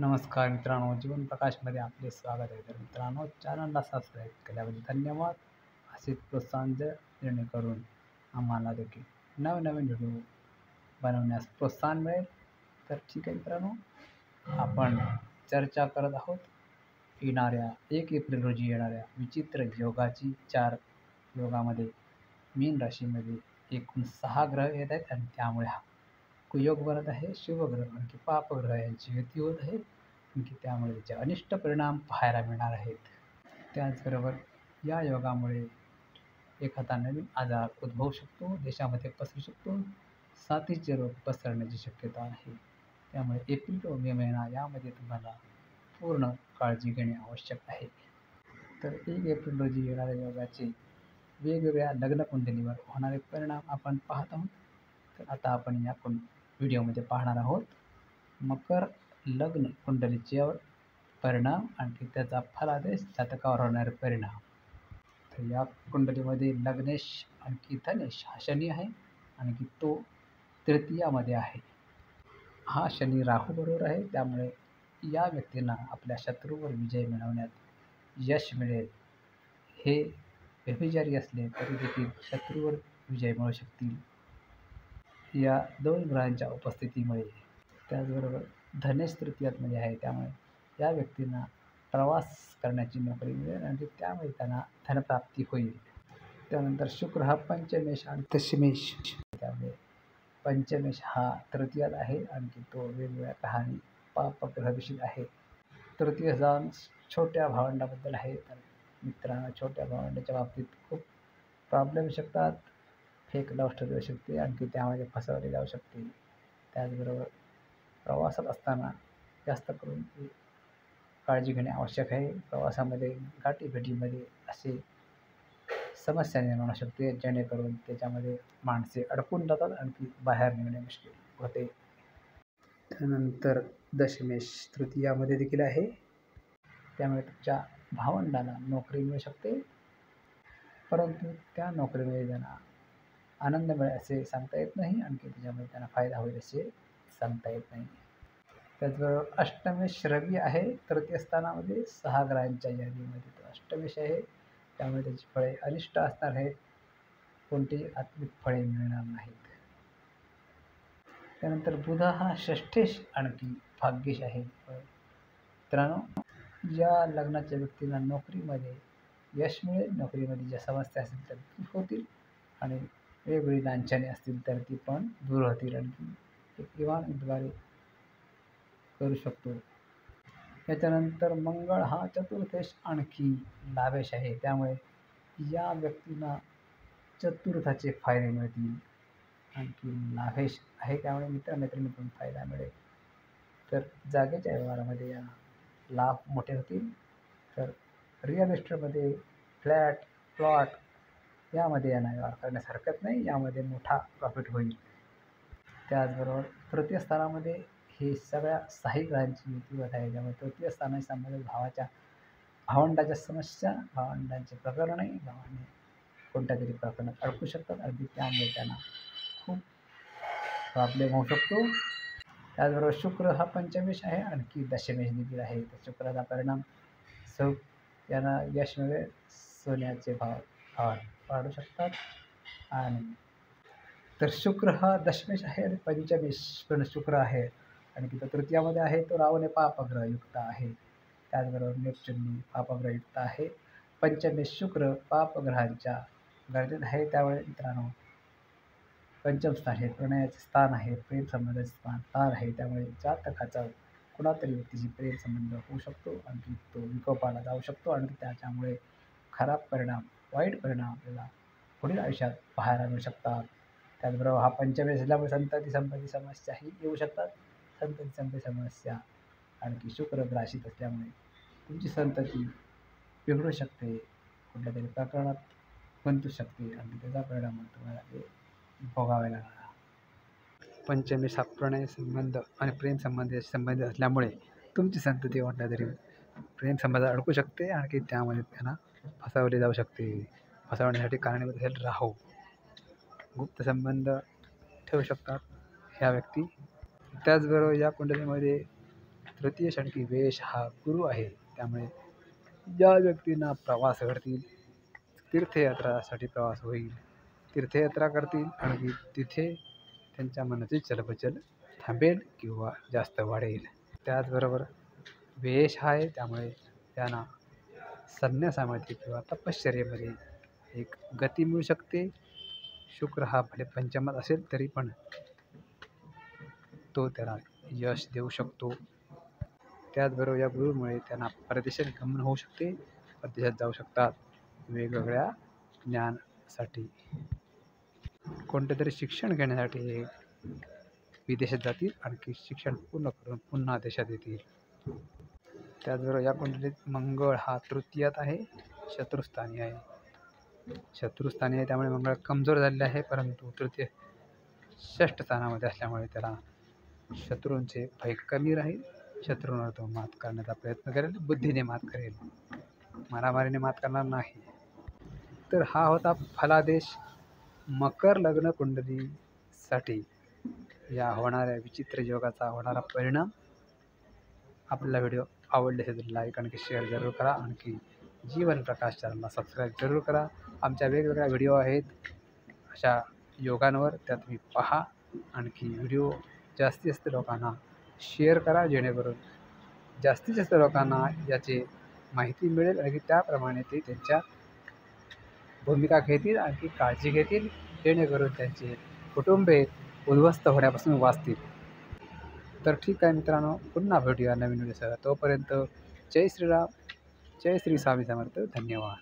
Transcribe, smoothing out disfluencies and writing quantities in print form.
नमस्कार मित्रांनो, जीवन प्रकाशमध्ये आपले स्वागत आहे. तर मित्रांनो, चॅनलला सबस्क्राईब केल्याबद्दल धन्यवाद. असेच प्रोत्साहन द्या, जेणेकरून आम्हाला देखील नवनवीन व्हिडिओ बनवण्यास प्रोत्साहन मिळेल. तर ठीक आहे मित्रांनो, आपण चर्चा करत आहोत येणाऱ्या 1 एप्रिल रोजी येणाऱ्या विचित्र योगाची. 4 योगामध्ये मीन राशीमध्ये एकूण 6 ग्रह येत आहेत आणि त्यामुळे हा कुयोग बनत आहे. शुभग्रह आणखी पापग्रह यांची युती होत आहे. आणखी त्यामुळे त्याचे अनिष्ट परिणाम पाहायला मिळणार आहेत. त्याचबरोबर या योगामुळे एखादा नवीन आजार उद्भवू शकतो, देशामध्ये पसरू शकतो, साथीचे रोग पसरण्याची शक्यता आहे. त्यामुळे एप्रिल व मे महिना यामध्ये तुम्हाला पूर्ण काळजी घेणे आवश्यक आहे. तर 1 एप्रिल रोजी येणाऱ्या योगाचे वेगवेगळ्या लग्नकुंडलीवर होणारे परिणाम आपण पाहत आहोत. तर आता आपण या व्हिडिओमध्ये पाहणार आहोत मकर लग्न कुंडलीचे परिणाम आणखी त्याचा फलादेश जातकावर होणारे परिणाम. तर या कुंडलीमध्ये लग्नेश आणखी धनेश हा शनी आहे, आणखी तो तृतीयामध्ये आहे. हा शनी राहू बरोबर आहे. त्यामुळे या व्यक्तींना आपल्या शत्रूवर विजय मिळवण्यात यश मिळेल. हे व्यभिचारी असले तरी देखील शत्रूवर विजय मिळू शकतील या 2 ग्रहांच्या उपस्थितीमुळे. त्याचबरोबर धनेश तृतीयामध्ये आहे, त्यामुळे या व्यक्तींना प्रवास करण्याची नोकरी मिळेल आणि त्यामुळे त्यांना धनप्राप्ती होईल. त्यानंतर शुक्र हा पंचमेश आणि दशमेश, त्यामुळे पंचमेश हा तृतीयात आहे, आणखी तो वेगवेगळ्या ग्रहांनी पापग्रह दूषित आहे. तृतीय स्थान छोट्या भावंडाबद्दल आहे. तर मित्रांनो, छोट्या भावंडाच्या बाबतीत खूप प्रॉब्लेम येऊ शकतात. फेक लव्ह स्टोरी येऊ शकते, आणखी त्यामध्ये फसवले जाऊ शकते. त्याचबरोबर प्रवासात असताना जास्त करून काळजी घेणे आवश्यक आहे. प्रवासामध्ये गाठीभेटीमध्ये असे समस्या निर्माण होऊ शकते, जेणेकरून त्याच्यामध्ये माणसे अडकून जातात, आणखी बाहेर निघणे मुश्किल होते. त्यानंतर दशमेश तृतीयामध्ये देखील आहे, त्यामुळे तुमच्या भावंडाला नोकरी मिळू शकते, परंतु त्या नोकरीमध्ये त्यांना आनंद मिळेल असे सांगता येत नाही, आणखी त्याच्यामध्ये त्यांना फायदा होईल असे सांगता येत नाही. त्याचबरोबर अष्टमेश रवी आहे तृतीय स्थानामध्ये. 6 ग्रहांच्या यादीमध्ये तो अष्टमेश आहे, त्यामुळे त्याची फळे अनिष्ट असणार आहेत, कोणतीही आत्मिक फळे मिळणार नाहीत. त्यानंतर बुध हा षष्ठेश आणखी भाग्येश आहे. मित्रांनो, या लग्नाच्या व्यक्तींना नोकरीमध्ये यश मिळेल. नोकरीमध्ये ज्या समस्या असतील तर दूर होतील, आणि वेगवेगळी लांछने असतील तर ती पण दूर होतील, आणखी एक इवानद्वारे करू शकतो. त्याच्यानंतर मंगळ हा चतुर्थेश आणखी लाभेश आहे, त्यामुळे या व्यक्तींना चतुर्थाचे फायदे मिळतील, आणखी लाभेश आहे, त्यामुळे मित्रमैत्रिणींकडून फायदा मिळेल. तर जागेच्या व्यवहारामध्ये या लाभ मोठे होतील. तर रिअल इस्टेटमध्ये फ्लॅट प्लॉट यामध्ये यांना व्यवहार करण्यास हरकत नाही, यामध्ये मोठा प्रॉफिट होईल. त्याचबरोबर तृतीय स्थानामध्ये हे सगळ्या 6 ग्रहांची युती होत आहे, त्यामुळे तृतीय स्थानाशी संबंधित भावंडाच्या समस्या, भावंडांचे प्रकरणे, भावाने कोणत्या तरी प्रकरणात अडकू शकतात, अगदी त्यामुळे त्यांना खूप प्रॉब्लेम होऊ शकतो. त्याचबरोबर शुक्र हा पंचमेश आहे, आणखी दशमेश देखील आहे. तर शुक्राचा परिणाम यांना यश मिळेल, सोन्याचे भाव वाढू शकतात. आणि तर शुक्र हा दशमेश आहे आणि पंचमेश पण शुक्र आहे, आणि तो तृतीयामध्ये आहे. तो राहूने पापग्रहयुक्त आहे. त्याचबरोबर नेपच्यून पापग्रहयुक्त आहे. पंचमेश शुक्र पापग्रहांच्या गर्दीत आहे, त्यामुळे मित्रांनो पंचम स्थान हे प्रणयाचे स्थान आहे, प्रेम संबंधाचे स्थान आहे. त्यामुळे जातकाचा कुणातरी व्यक्तीशी प्रेम संबंध होऊ शकतो, आणखी तो विकोपाला जाऊ शकतो, आणि त्याच्यामुळे खराब परिणाम, वाईट परिणाम आपल्याला पुढील आयुष्यात पाहायला मिळू शकतात. त्याचबरोबर हा पंचमेश असल्यामुळे संतती संबंधी समस्याही येऊ शकतात. संतती संबंधी समस्या आणखी शुक्र राशीत असल्यामुळे तुमची संतती बिघडू शकते, कुठल्या तरी प्रकरणात गुंतू शकते, आणि त्याचा परिणाम तुम्हाला ते भोगावे लागला. पंचमेश हा प्रणय संबंध आणि प्रेम संबंधित असल्यामुळे तुमची संतती म्हटल्या तरी प्रेम संबंधात अडकू शकते, आणखी त्यामध्ये त्यांना फसवले जाऊ शकते. फसवण्यासाठी कारणीभूत असेल राहू, गुप्त संबंध ठेवू शकतात ह्या व्यक्ती. त्याचबरोबर या कुंडलीमध्ये तृतीय षटकी वेश हा गुरु आहे. त्यामुळे ज्या व्यक्तींना प्रवास घडतील, तीर्थयात्रासाठी प्रवास होईल, तीर्थयात्रा करतील आणि तिथे त्यांच्या मनाची चलबचल थांबेल किंवा जास्त वाढेल. त्याचबरोबर वेश आहे, त्यामुळे त्यांना संन्यासामध्ये किंवा तपश्चर्येमध्ये एक गती मिळू शकते. शुक्र हा भले पंचमात असेल तरी पण तो त्याला यश देऊ शकतो. त्याचबरोबर या गुरुमुळे त्यांना परदेशात गमन होऊ शकते, परदेशात जाऊ शकतात वेगवेगळ्या ज्ञानासाठी, कोणते तरी शिक्षण घेण्यासाठी हे विदेशात जातील, आणखी शिक्षण पूर्ण करून पुन्हा देशात येतील. त्याचबरोबर या कुंडलीत मंगळ हा तृतीयात आहे, शत्रुस्थानी आहे. त्यामुळे मंगळ कमजोर झालेले आहे, परंतु तृतीय षष्ठ स्थानामध्ये असल्यामुळे त्याला शत्रूंचे भय कमी राहील. शत्रूंवर तो मात करण्याचा प्रयत्न करेल, बुद्धीने मात करेल, मारामारीने मात करणार नाही. तर हा होता फलादेश मकर लग्न कुंडलीसाठी या होणाऱ्या विचित्र योगाचा होणारा परिणाम. आपल्याला व्हिडिओ आवडले असेल तर लाईक आणि शेअर जरूर करा. आणखी जीवन प्रकाश चॅनलला सबस्क्राईब जरूर करा. आमच्या वेगवेगळ्या व्हिडिओ आहेत अशा योगांवर, त्या तुम्ही पहा. आणखी व्हिडिओ जास्तीत जास्त लोकांना शेअर करा, जेणेकरून जास्तीत जास्त लोकांना याची माहिती मिळेल आणि त्याप्रमाणे ते त्यांच्या भूमिका घेतील, आणखी काळजी घेतील, जेणेकरून त्यांचे कुटुंबे उद्ध्वस्त होण्यापासून वाचतील. तर ठीक आहे मित्रांनो, पुन्हा भेटूया नवीन व्हिडिओसह. तोपर्यंत जय श्रीराम, जय श्री स्वामी समर्थ. धन्यवाद.